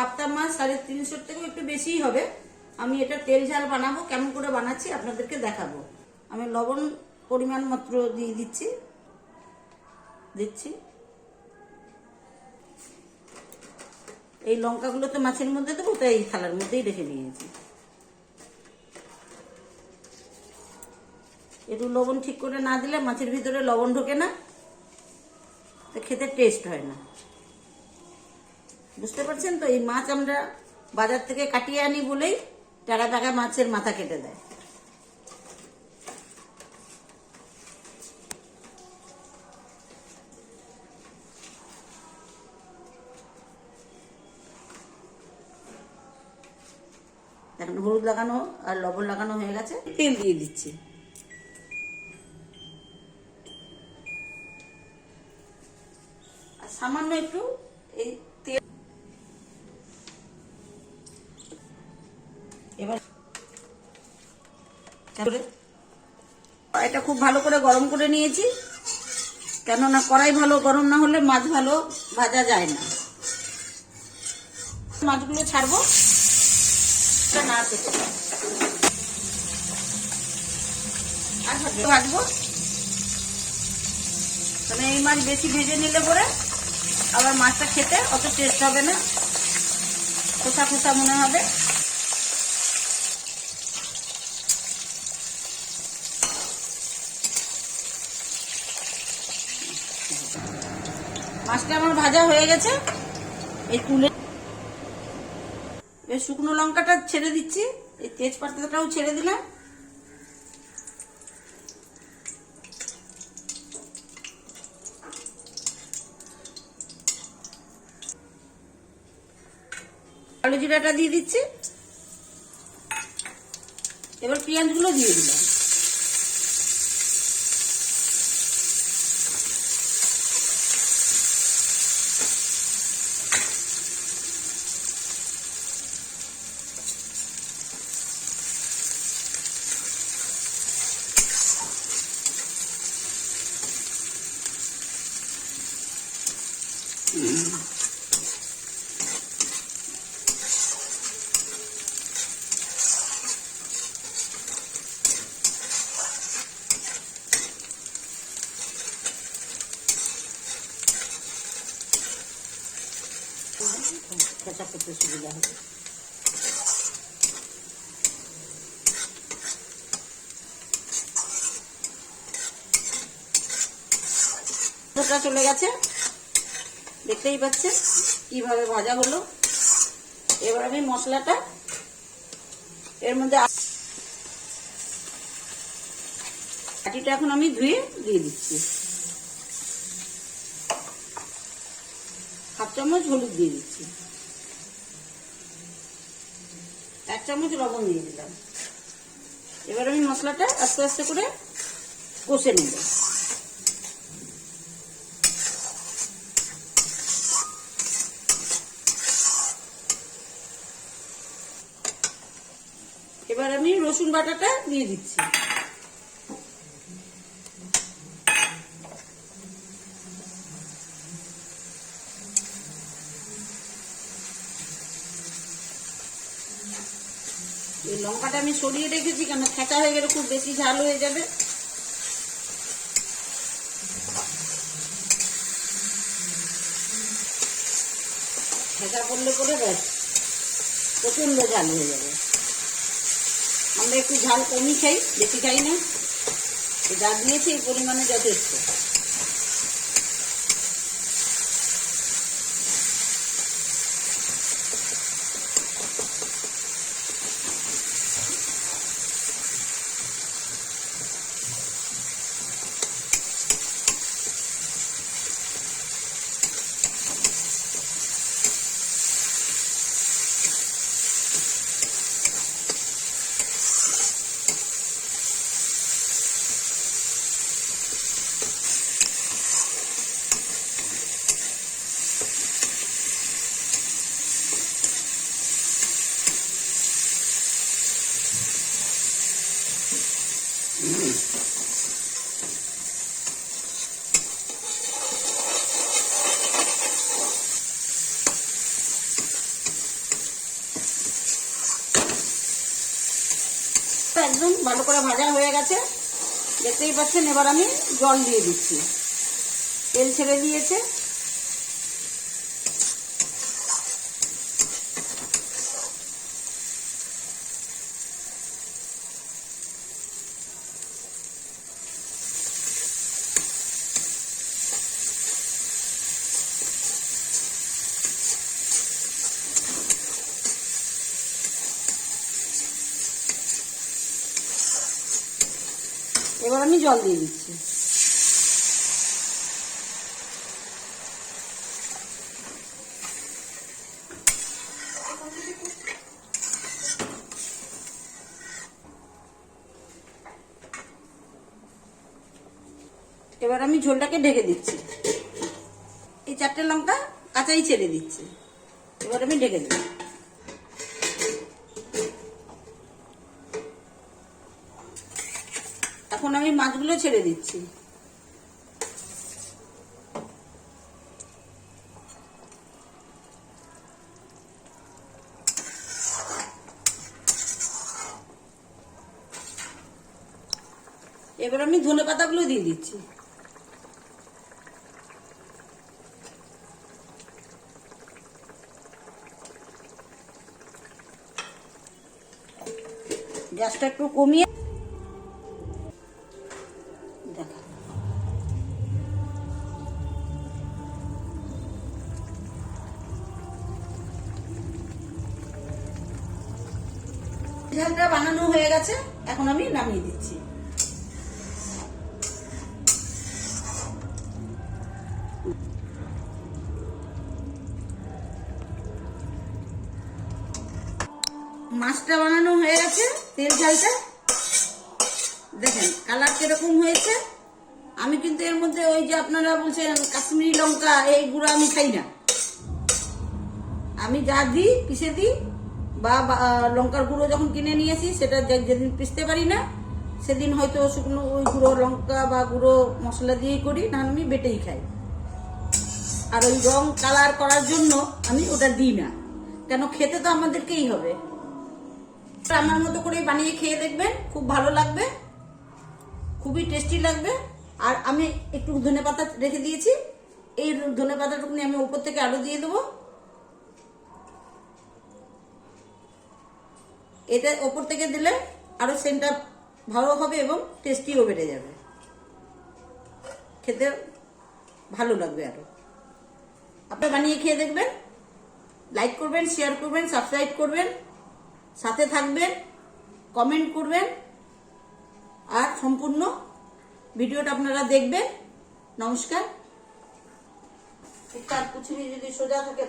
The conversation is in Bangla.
পাবদা মাছ 350 থেকেও একটু বেশিই হবে। আমি এটা তেল ঝাল বানাবো, কেমন করে বানাচ্ছি আপনাদেরকে দেখাবো। আমি লবণ পরিমাণ মাত্র দিয়ে দিচ্ছি। এই লঙ্কাগুলো তো মাছের মধ্যে দেবো, তাই এই থালার মধ্যেই রেখে দিয়েছি। একটু লবণ ঠিক করে না দিলে মাছের ভিতরে লবণ ঢোকে না, তো খেতে টেস্ট হয় না। বুঝতে পারছেন তো? এই মাছ আমরা বাজার থেকে কাটিয়ে আনি বলেই টাকা টাকা মাছের মাথা কেটে দেয়। এখন হলুদ লাগানো আর লবণ লাগানো হয়ে গেছে, তেল দিয়ে দিচ্ছি। আর সামান্য একটু এই তেল এবার কড়াইটা খুব ভালো করে গরম করে নিয়েছি, কেননা কড়াই ভালো গরম না হলে মাছ ভালো ভাজা যায় না। মাছগুলো ছাড়বো না, আর ভাজবো, মানে এই মাছ বেশি ভেজে নিলে পরে আবার মাছটা খেতে অত টেস্ট হবে না, খোসা খোসা মনে হবে। মাছটা আমার ভাজা হয়ে গেছে, এই তুলে শুকনো লঙ্কাটা ছেড়ে দিচ্ছি, এই তেজপাতাটাও ছেড়ে দিলাম। কালো জিরাটা দিয়ে দিচ্ছি। এবার পেঁয়াজগুলো দিয়ে দিলাম। খেঁচা করতে সুবিধা হবে। চলে গেছে, দেখতেই পাচ্ছেন কিভাবে ভাজা হলো। এবার আমি মশলাটা এর মধ্যে কাঠিটা এখন আমি ধুয়ে দিয়ে দিচ্ছি। হাফ চামচ হলুদ দিয়ে দিচ্ছি, 1 চামচ লবণ দিয়ে দিলাম। এবার আমি মশলাটা আস্তে আস্তে করে কষে নেব। এবার আমি রসুন বাটাটা দিয়ে দিচ্ছি। এই লঙ্কাটা আমি সরিয়ে রেখেছি, কেন খেঁচা হয়ে গেলে খুব বেশি ঝাল হয়ে যাবে। খেঁচা করলে পরে ব্যাস প্রচন্ড ঝাল হয়ে যাবে। আমরা একটু ঝাল কমই খাই, বেশি খাই না। যা দিয়েছি এই পরিমাণে যথেষ্ট। একদম ভালো করে ভাজা হয়ে গেছে, দেখতেই পাচ্ছেন। এবার আমি জল দিয়ে দিচ্ছি, তেল ছেড়ে দিয়েছে। এবার আমি জল দিয়ে দিচ্ছি। এবার আমি ঝোলটাকে ঢেকে দিচ্ছি। এই 4টে লঙ্কা কাঁচাই ছেড়ে দিচ্ছি। এবার আমি ঢেকে দিচ্ছি। এখন আমি মাছগুলো ছেড়ে দিচ্ছি। এবার আমি ধনেপাতাগুলো দিয়ে দিচ্ছি। গ্যাসটা একটু কমিয়ে দেখা। ঝালটা বানানো হয়ে গেছে, এখন আমি নামিয়ে দিচ্ছি। মাছটা বানানো হয়ে গেছে, তেল ঝালটা দেখেন কালার কিরকম হয়েছে। আমি কিন্তু এর মধ্যে ওই যে আপনারা বলছেন কাশ্মীরি লঙ্কা, এই গুঁড়ো আমি খাই না। আমি যা দিই পিষে দিই, বা লঙ্কার গুঁড়ো যখন কিনে নিয়েছি সেটা যেদিন পিষতে পারি না সেদিন হয়তো শুকনো ওই গুঁড়ো লঙ্কা বা গুঁড়ো মশলা দিয়েই করি, না আমি বেটেই খাই। আর ওই রং কালার করার জন্য আমি ওটা দিই না, কেন খেতে তো আমাদেরকেই হবে। আমার মতো করে বানিয়ে খেয়ে দেখবেন, খুব ভালো লাগবে, খুবই টেস্টি লাগবে। আর আমি একটু ধনেপাতা রেখে দিয়েছি, এই ধনেপাতাটুকু আমি উপর থেকে আরো দিয়ে দেবো। এটা ওপর থেকে দিলে আরো সেন্টটা ভালো হবে এবং টেস্টিও বেড়ে যাবে, খেতে ভালো লাগবে আরো। আপনি বানিয়ে খেয়ে দেখবেন, লাইক করবেন, শেয়ার করবেন, সাবস্ক্রাইব করবেন, সাথে থাকবেন, কমেন্ট করবেন, আর সম্পূর্ণ ভিডিওটা আপনারা দেখবেন। নমস্কার। একটু কুচুরি যদি সোজা থাকে